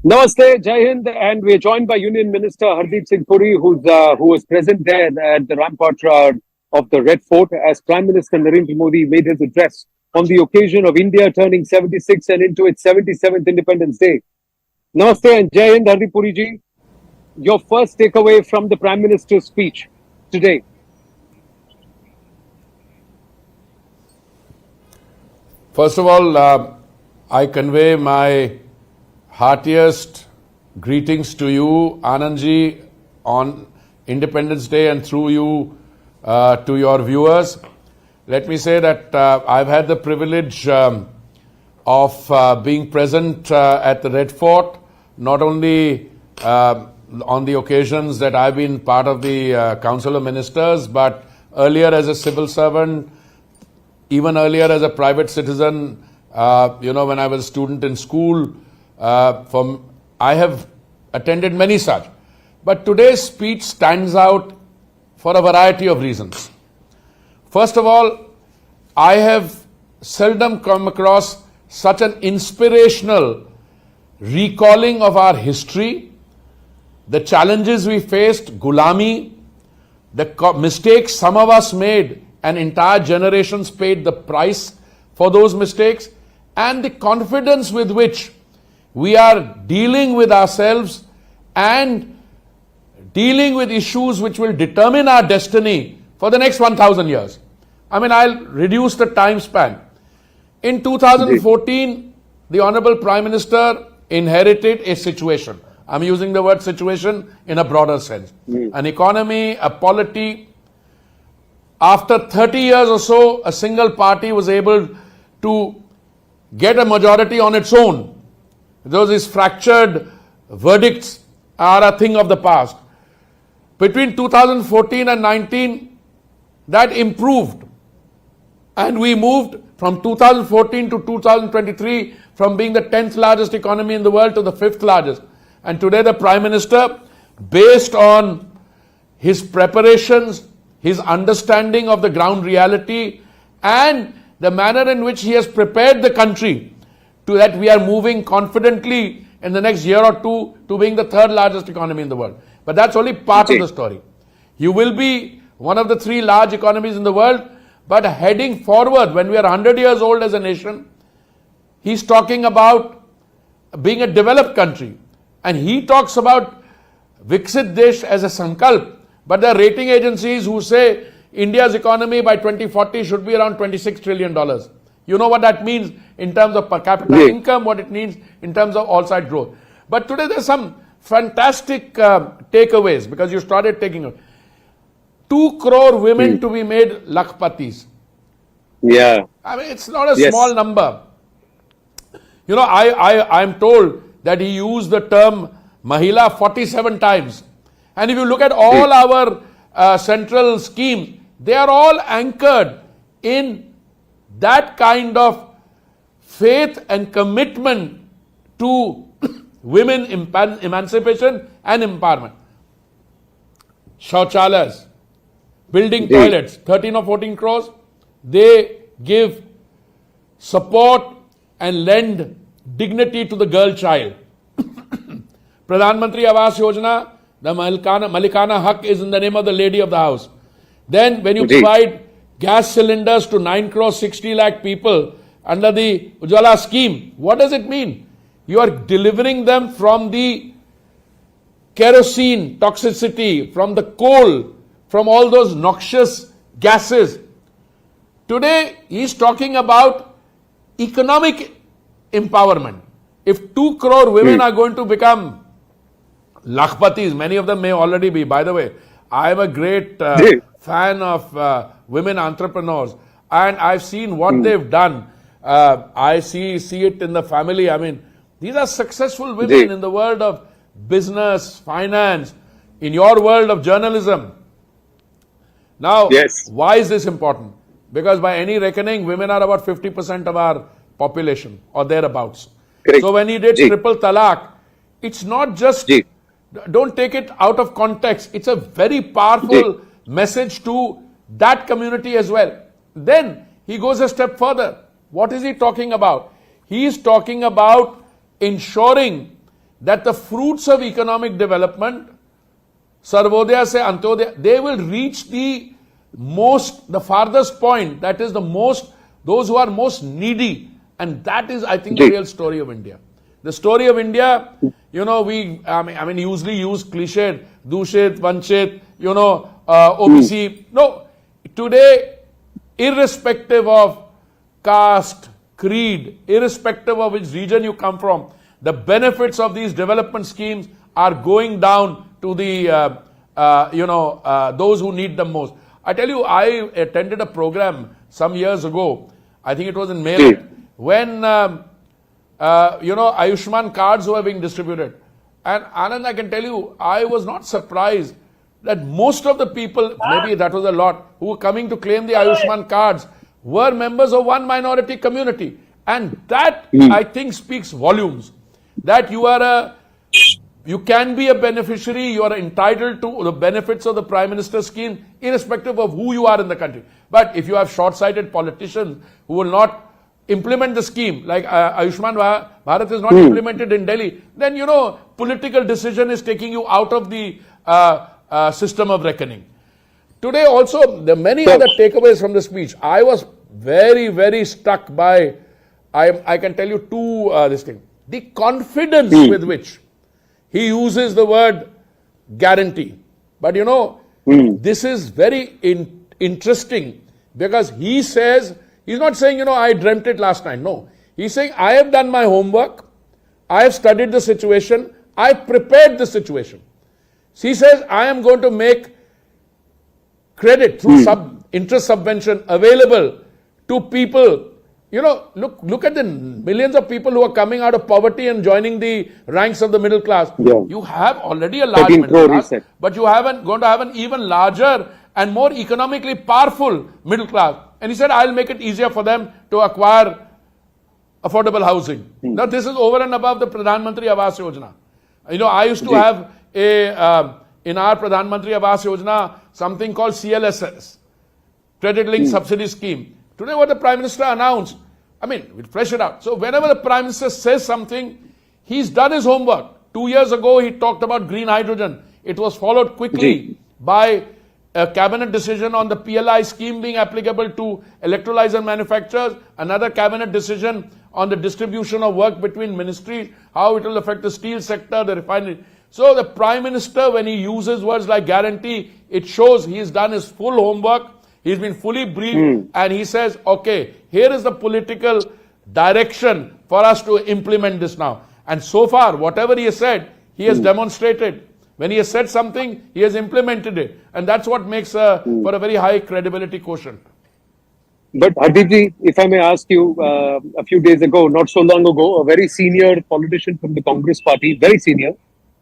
Namaste, Jai Hind, and we are joined by Union Minister Hardeep Singh Puri, who was present there at the rampart of the Red Fort as Prime Minister Narendra Modi made his address on the occasion of India turning 76 and into its 77th Independence Day. Namaste and Jai Hind, Hardeep Puri ji. Your first takeaway from the Prime Minister's speech today. First of all, I convey my heartiest greetings to you, Anandji, on Independence Day, and through you to your viewers. Let me say that I've had the privilege of being present at the Red Fort, not only on the occasions that I've been part of the Council of Ministers, but earlier as a civil servant, even earlier as a private citizen, when I was a student in school. I have attended many such. But today's speech stands out for a variety of reasons. First of all, I have seldom come across such an inspirational recalling of our history, the challenges we faced, Gulami, the mistakes some of us made, and entire generations paid the price for those mistakes, and the confidence with which we are dealing with ourselves and dealing with issues which will determine our destiny for the next 1,000 years. I'll reduce the time span. In 2014, the Honorable Prime Minister inherited a situation. I'm using the word situation in a broader sense. An economy, a polity. After 30 years or so, a single party was able to get a majority on its own. Those fractured verdicts are a thing of the past. Between 2014 and 19, that improved. And we moved from 2014 to 2023 from being the 10th largest economy in the world to the 5th largest. And today the Prime Minister, based on his preparations, his understanding of the ground reality, and the manner in which he has prepared the country to that we are moving confidently in the next year or two to being the 3rd largest economy in the world. But that's only part of the story. You will be one of the 3 large economies in the world, but heading forward, when we are 100 years old as a nation, he's talking about being a developed country. And he talks about Viksit Desh as a sankalp. But there are rating agencies who say India's economy by 2040 should be around $26 trillion. You know what that means in terms of per capita income, what it means in terms of all-side growth. But today there's some fantastic takeaways, because you started taking 2 crore women to be made lakhpatis. Yeah. It's not a small number. I'm told that he used the term Mahila 47 times. And if you look at all our central schemes, they are all anchored in that kind of faith and commitment to women emancipation and empowerment. Shauchalayas, building toilets, 13 or 14 crores, they give support and lend dignity to the girl child. Pradhan Mantri Awas Yojana, the Malikana Haq is in the name of the lady of the house. Then when you provide gas cylinders to 9 crore 60 lakh people under the Ujjwala scheme, what does it mean? You are delivering them from the kerosene toxicity, from the coal, from all those noxious gases. Today, he is talking about economic empowerment. If 2 crore women are going to become lakhpatis, many of them may already be. By the way, I am a great fan of women entrepreneurs, and I've seen what they've done. I see it in the family. These are successful women in the world of business, finance, in your world of journalism. Now, why is this important? Because by any reckoning, women are about 50% of our population or thereabouts. Correct. So when he did triple talaq, it's not just, don't take it out of context. It's a very powerful message to that community as well. Then he goes a step further. What is he talking about? He is talking about ensuring that the fruits of economic development, Sarvodaya se Antyodaya, they will reach the farthest point, that is those who are most needy. And that is, I think, the real story of India. The story of India, we usually use cliched, Dushit, Vanchit, OBC. No, today, irrespective of caste, creed, irrespective of which region you come from, the benefits of these development schemes are going down to the, those who need them most. I tell you, I attended a program some years ago, I think it was in Meerut, when, Ayushman cards were being distributed. And Anand, I can tell you, I was not surprised that most of the people, maybe that was a lot, who were coming to claim the Ayushman cards were members of one minority community. And that, I think, speaks volumes. That you can be a beneficiary, you are entitled to the benefits of the Prime Minister scheme, irrespective of who you are in the country. But if you have short-sighted politicians who will not implement the scheme, like Ayushman Bharat is not implemented in Delhi, then, political decision is taking you out of the system of reckoning. Today also, there are many other takeaways from the speech. I was very, very struck by, I can tell you this thing. The confidence with which he uses the word guarantee. But this is very interesting, because he says, he's not saying, I dreamt it last night. No. He's saying, I have done my homework. I have studied the situation. I prepared the situation. He says, I am going to make credit through interest subvention available to people. Look at the millions of people who are coming out of poverty and joining the ranks of the middle class. Yeah. You have already a large middle class, but you haven't going to have an even larger and more economically powerful middle class. And he said, I'll make it easier for them to acquire affordable housing. Now, this is over and above the Pradhan Mantri Awas Yojana. I used to have in our Pradhan Mantri Awas Yojana, something called CLSS, Credit Linked Subsidy Scheme. Today, what the Prime Minister announced, we'll flesh it out. So, whenever the Prime Minister says something, he's done his homework. 2 years ago, he talked about green hydrogen. It was followed quickly by a cabinet decision on the PLI scheme being applicable to electrolyzer manufacturers, another cabinet decision on the distribution of work between ministries, how it will affect the steel sector, the refinery. So the Prime Minister, when he uses words like guarantee, it shows he has done his full homework, he's been fully briefed, and he says, okay, here is the political direction for us to implement this now. And so far, whatever he has said, he has demonstrated. When he has said something, he has implemented it. And that's what makes for a very high credibility quotient. But Hardeep, if I may ask you, a few days ago, not so long ago, a very senior politician from the Congress party, very senior,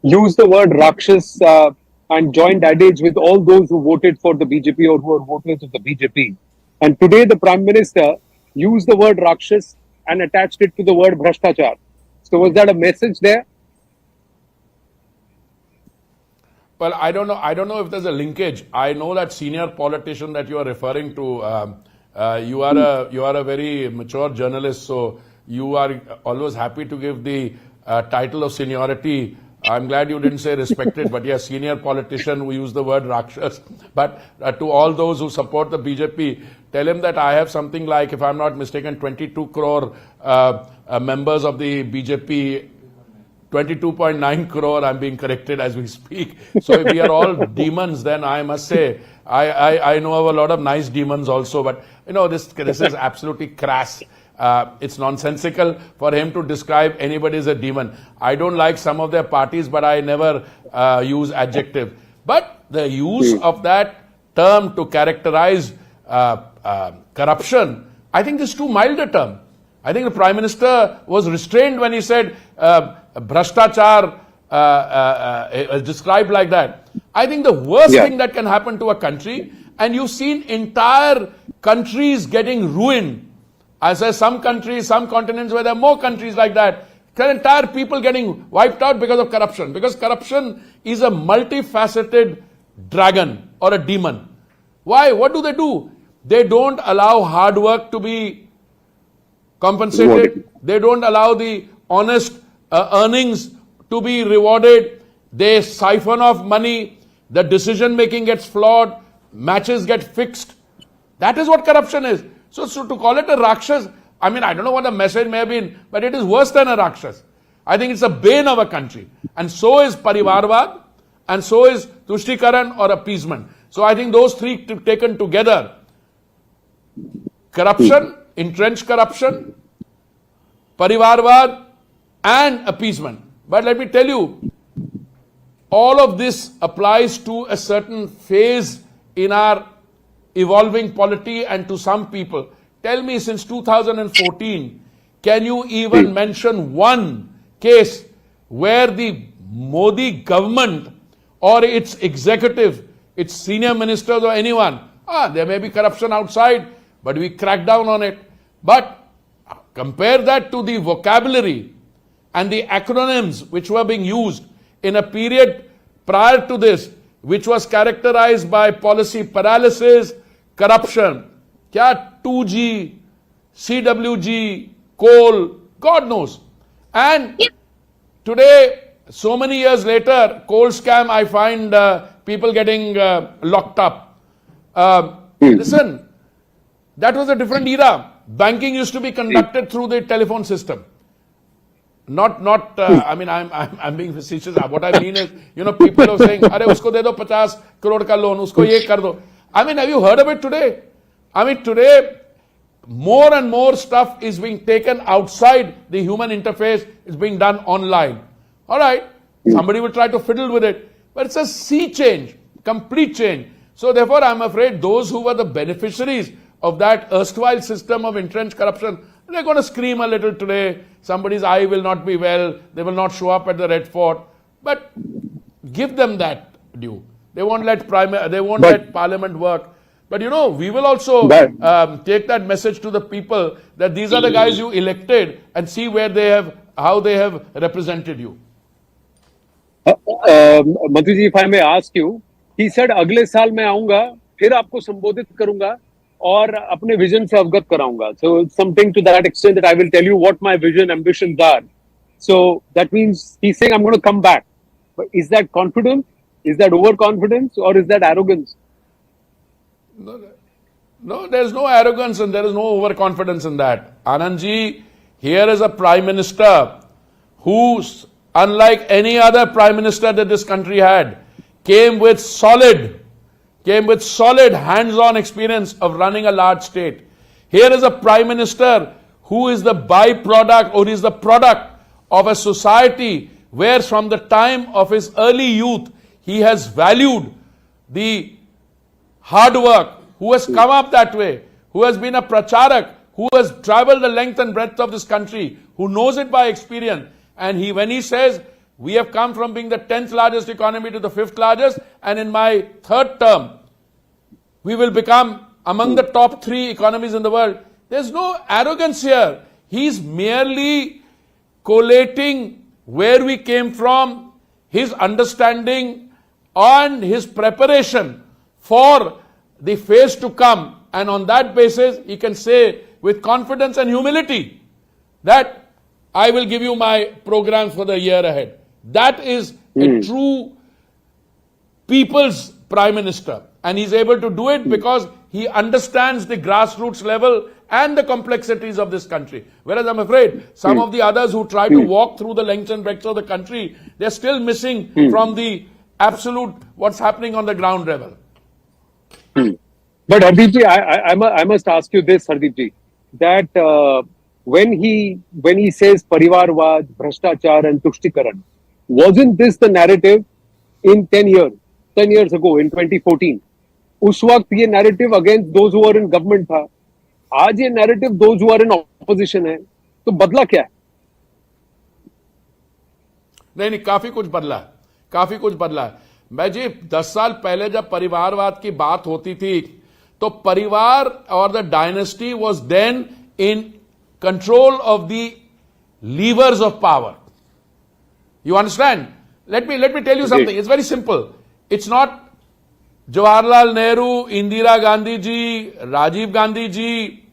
used the word Rakshas and joined adage with all those who voted for the BJP or who are voters of the BJP. And today the Prime Minister used the word Rakshas and attached it to the word Bhrashtachar. So was that a message there? Well, I don't know if there's a linkage. I know that senior politician that you are referring to, you are a very mature journalist, so you are always happy to give the title of seniority. I'm glad you didn't say respected, but yes, senior politician who used the word Rakshas. But to all those who support the BJP, tell him that I have something like, if I'm not mistaken, 22 crore members of the BJP. 22.9 crore, I'm being corrected as we speak. So if we are all demons, then I must say, I know of a lot of nice demons also, but this is absolutely crass. It's nonsensical for him to describe anybody as a demon. I don't like some of their parties, but I never use adjective. But the use of that term to characterize corruption, I think is too mild a term. I think the Prime Minister was restrained when he said Bhrashtachar is described like that. I think the worst thing that can happen to a country, and you've seen entire countries getting ruined. I say some countries, some continents where there are more countries like that, entire people getting wiped out because of corruption. Because corruption is a multifaceted dragon or a demon. Why? What do? They don't allow hard work to be compensated. They don't allow the honest earnings to be rewarded. They siphon off money. The decision making gets flawed. Matches get fixed. That is what corruption is. So to call it a Rakshas, I mean, I don't know what the message may have been, but it is worse than a Rakshas. I think it's a bane of a country. And so is Parivarvad, and so is Tushtikaran or appeasement. So I think those three taken together, corruption, entrenched corruption, Parivarvad, and appeasement. But let me tell you, all of this applies to a certain phase in our evolving polity and to some people. Tell me, since 2014, can you even mention one case where the Modi government or its executive, its senior ministers or anyone, there may be corruption outside, but we crack down on it. But compare that to the vocabulary and the acronyms which were being used in a period prior to this, which was characterized by policy paralysis, corruption, 2G, CWG, coal, God knows. And today, so many years later, coal scam, I find people getting locked up. Listen, that was a different era. Banking used to be conducted through the telephone system. I mean, I'm being facetious. What I mean is, people are saying, "Arey, usko de do 50 crore ka loan, usko ye kar do." I mean, have you heard of it today? I mean, today, more and more stuff is being taken outside the human interface. It's being done online. All right, somebody will try to fiddle with it, but it's a sea change, complete change. So therefore, I'm afraid those who were the beneficiaries of that erstwhile system of entrenched corruption, they're going to scream a little today. Somebody's eye will not be well. They will not show up at the Red Fort. But give them that due. They won't let let Parliament work. But we will also take that message to the people that these are the guys you elected and see how they have represented you. Mantri ji, if I may ask you, he said, "अगले साल मैं आऊंगा, फिर आपको संबोधित करूंगा और अपने vision से अवगत कराऊंगा." So something to that extent that I will tell you what my vision, ambitions are. So that means he's saying I'm going to come back. But is that confidence? Is that overconfidence, or is that arrogance? No, there's no arrogance and there is no overconfidence in that. Anandji, here is a Prime Minister who, unlike any other Prime Minister that this country had, came with solid hands-on experience of running a large state. Here is a Prime Minister who is the byproduct or is the product of a society where from the time of his early youth, he has valued the hard work, who has come up that way, who has been a pracharak, who has traveled the length and breadth of this country, who knows it by experience. And when he says, we have come from being the 10th largest economy to the 5th largest, and in my third term, we will become among the top 3 economies in the world. There's no arrogance here. He's merely collating where we came from, his understanding and his preparation for the phase to come. And on that basis, he can say with confidence and humility that I will give you my program for the year ahead. That is a true people's Prime Minister. And he's able to do it because he understands the grassroots level and the complexities of this country. Whereas I'm afraid some of the others who try to walk through the lengths and breadths of the country, they're still missing from the absolute what's happening on the ground level. But Hardeep ji, I must ask you this, Hardeep ji, that when he says Parivarvad, Bhrashtachar and Tushtikaran, wasn't this the narrative in 10 years ago, in 2014? उस वक्त ये narrative against those who are in government था. आज ये narrative those who are in opposition है. तो बदला क्या है? नहीं, काफी कुछ बदला है. मैं जी 10 साल पहले जब परिवारवाद की बात होती थी, तो परिवार और the dynasty was then in control of the levers of power. You understand? Let me tell you something. It's very simple. It's not Jawaharlal Nehru, Indira Gandhi ji, Rajiv Gandhi ji.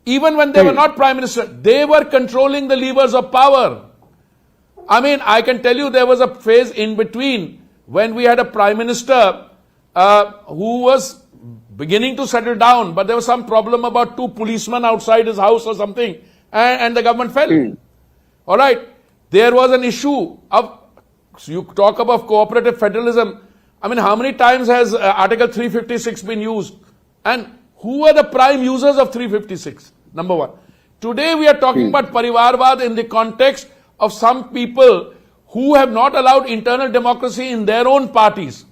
Even when they were not prime minister, they were controlling the levers of power. I mean, I can tell you there was a phase in between when we had a prime minister who was beginning to settle down, but there was some problem about 2 policemen outside his house or something, and the government fell. All right. There was an issue of, you talk about cooperative federalism. I mean, how many times has Article 356 been used? And who are the prime users of 356? Number one. Today we are talking about Parivarvad in the context of some people who have not allowed internal democracy in their own parties.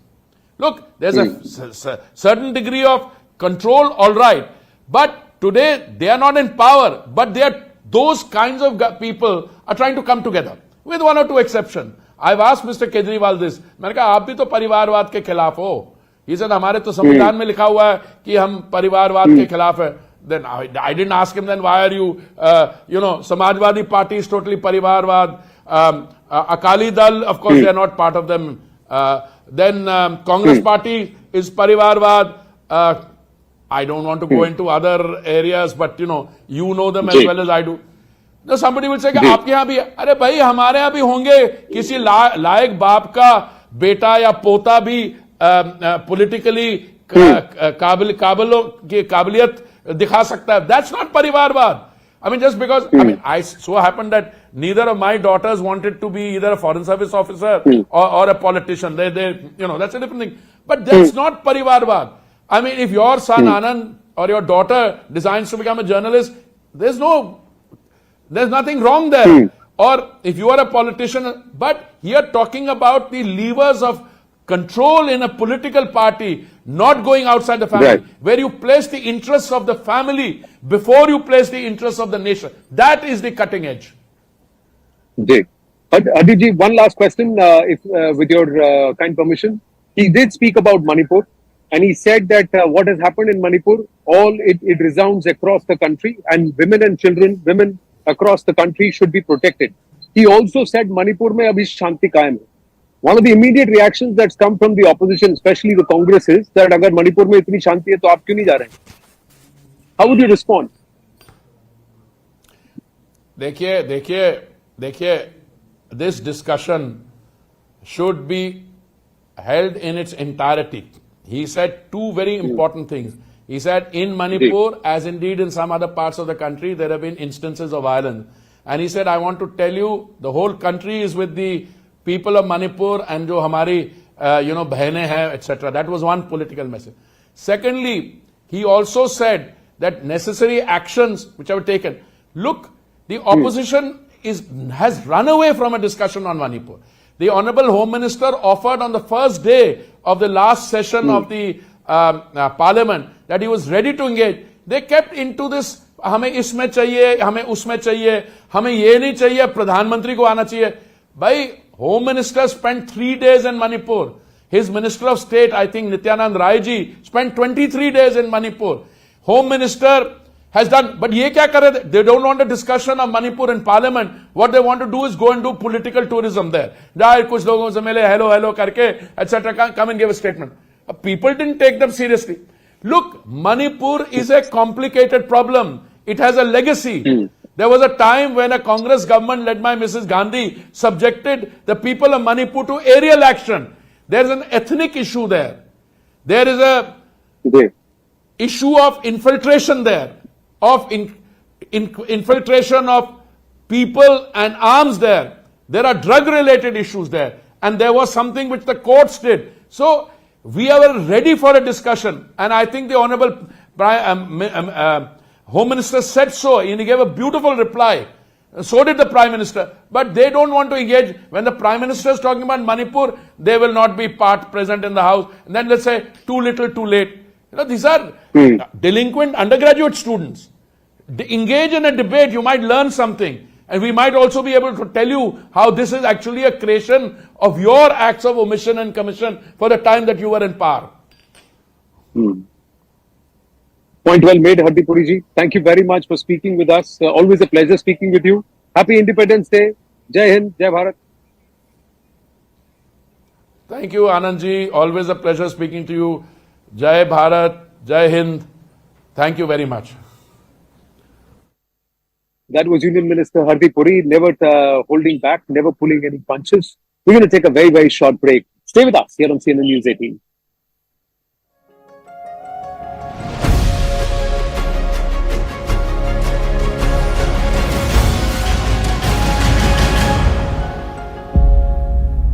Look, there's a certain degree of control, all right. But today they are not in power, but they are, those kinds of people are trying to come together with 1 or 2 exceptions. I've asked Mr. Kejriwal this. मैंने कहा आप भी तो परिवारवाद के खिलाफ हो. He said हमारे तो संविधान में लिखा हुआ है कि हम परिवारवाद के खिलाफ है. Then I didn't ask him then why are you, Samajwadi Party is totally Parivarvad. Akali Dal, of course, they are not part of them. Then Congress Party is Parivarvad. I don't want to go into other areas, but you know them as well as I do. Now somebody will say कि आपके यहाँ भी, अरे भाई हमारे यहाँ भी होंगे किसी लायक बाप का बेटा या पोता भी politically काबिलियत दिखा सकता है. That's not परिवारवाद. I mean, just because, I mean, I so happened that neither of my daughters wanted to be either a foreign service officer or a politician. They, that's a different thing. But that's not Parivarvad. I mean, if your son Anand or your daughter decides to become a journalist, there's nothing wrong there. Or if you are a politician, but here talking about the levers of control in a political party, not going outside the family, where you place the interests of the family before you place the interests of the nation. That is the cutting edge. Jay. Hardeep, one last question, if with your kind permission. He did speak about Manipur, and he said that what has happened in Manipur, it resounds across the country, and women across the country should be protected. He also said Manipur mein abhi shanti kaayam hai. One of the immediate reactions that's come from the opposition, especially the Congress, is that agar Manipur mein itni shanti hai, to aap kyun nahi ja rahe? How would you respond? देखिए, this discussion should be held in its entirety. He said 2 very important things. He said in Manipur, as indeed in some other parts of the country, there have been instances of violence. And he said, I want to tell you, the whole country is with the people of Manipur and jo hamari, bahne hai, etc. That was one political message. Secondly, he also said that necessary actions which have taken. Look, the opposition has run away from a discussion on Manipur. The Honorable Home Minister offered on the first day of the last session of the Parliament that he was ready to engage. They kept into this, हमें इसमें चाहिए, हमें उसमें चाहिए, हमें ये नहीं चाहिए, प्रधानमंत्री को आना चाहिए. By Home Minister spent 3 days in Manipur. His Minister of State, I think Nityanand Rai ji, spent 23 days in Manipur. Home Minister has done, but ye kya kare? They don't want a discussion of Manipur in Parliament. What they want to do is go and do political tourism there. Jai kuch logon se mile, hello karke, etc. Come and give a statement. People didn't take them seriously. Look, Manipur is a complicated problem. It has a legacy. There was a time when a Congress government led by Mrs. Gandhi subjected the people of Manipur to aerial action. There is an ethnic issue there. There is a issue of infiltration there, of infiltration of people and arms there. There are drug-related issues there. And there was something which the courts did. So, we are ready for a discussion. And I think the Honorable Home Minister said so, and he gave a beautiful reply. So did the Prime Minister. But they don't want to engage. When the Prime Minister is talking about Manipur, they will not be present in the House. And then let's say, too little, too late. These are delinquent undergraduate students. Engage in a debate, you might learn something. And we might also be able to tell you how this is actually a creation of your acts of omission and commission for the time that you were in power. Point well made, Hardeep Puri ji. Thank you very much for speaking with us. Always a pleasure speaking with you. Happy Independence Day. Jai Hind, Jai Bharat. Thank you, Anand ji. Always a pleasure speaking to you. Jai Bharat, Jai Hind. Thank you very much. That was Union Minister Hardeep Puri, never holding back, never pulling any punches. We're going to take a very, very short break. Stay with us here on CNN News 18.